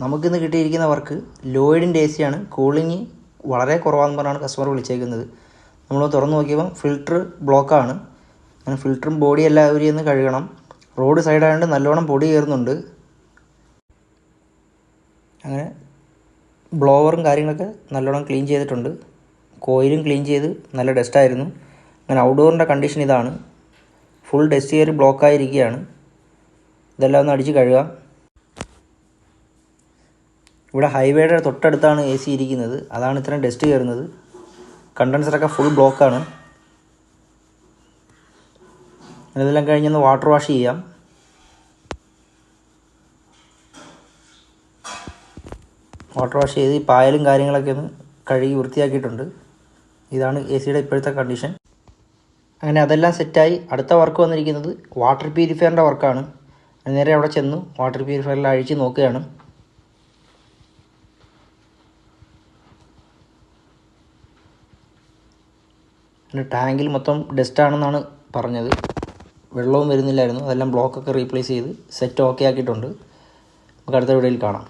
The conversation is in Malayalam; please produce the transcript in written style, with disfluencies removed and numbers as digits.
നമുക്കിന്ന് കിട്ടിയിരിക്കുന്ന വർക്ക് ലോയിഡിൻ്റെ എ സിയാണ്. കൂളിംഗ് വളരെ കുറവാണെന്ന് പറഞ്ഞാണ് കസ്റ്റമർ വിളിച്ചേക്കുന്നത്. നമ്മൾ തുറന്നു നോക്കിയപ്പോൾ ഫിൽറ്റർ ബ്ലോക്കാണ്. അങ്ങനെ ഫിൽറ്ററും ബോഡി എല്ലാവരും ഒന്ന് കഴുകണം. റോഡ് സൈഡായതുകൊണ്ട് നല്ലോണം പൊടി കയറുന്നുണ്ട്. അങ്ങനെ ബ്ലോവറും കാര്യങ്ങളൊക്കെ നല്ലോണം ക്ലീൻ ചെയ്തിട്ടുണ്ട്. കോയിലും ക്ലീൻ ചെയ്ത് നല്ല ഡസ്റ്റായിരുന്നു. അങ്ങനെ ഔട്ട്ഡോറിൻ്റെ കണ്ടീഷൻ ഇതാണ്. ഫുൾ ഡസ്റ്റ് കയറി ബ്ലോക്കായിരിക്കുകയാണ്. ഇതെല്ലാം ഒന്ന് അടിച്ച് കഴുകാം. ഇവിടെ ഹൈവേയുടെ തൊട്ടടുത്താണ് എ സി ഇരിക്കുന്നത്. അതാണ് ഇത്രയും ഡസ്റ്റ് കയറുന്നത്. കണ്ടൻസറൊക്കെ ഫുൾ ബ്ലോക്കാണ്. ഇതെല്ലാം കഴിഞ്ഞൊന്ന് വാട്ടർ വാഷ് ചെയ്യാം. വാട്ടർ വാഷ് ചെയ്ത് ഈ പായലും കാര്യങ്ങളൊക്കെ ഒന്ന് കഴുകി വൃത്തിയാക്കിയിട്ടുണ്ട്. ഇതാണ് എ സിയുടെ ഇപ്പോഴത്തെ കണ്ടീഷൻ. അങ്ങനെ അതെല്ലാം സെറ്റായി അടുത്ത വർക്ക് വന്നിരിക്കുന്നത് വാട്ടർ പ്യൂരിഫയറിൻ്റെ വർക്കാണ്. നേരെ അവിടെ ചെന്നു വാട്ടർ പ്യൂരിഫയറിൽ അഴിച്ച് നോക്കുകയാണ്. പിന്നെ ടാങ്കിൽ മൊത്തം ഡസ്റ്റാണെന്നാണ് പറഞ്ഞത്. വെള്ളവും വരുന്നില്ലായിരുന്നു. അതെല്ലാം ബ്ലോക്കൊക്കെ റീപ്ലേസ് ചെയ്ത് സെറ്റ് ഓക്കെ ആക്കിയിട്ടുണ്ട്. നമുക്ക് അടുത്ത വീഡിയോയിൽ കാണാം.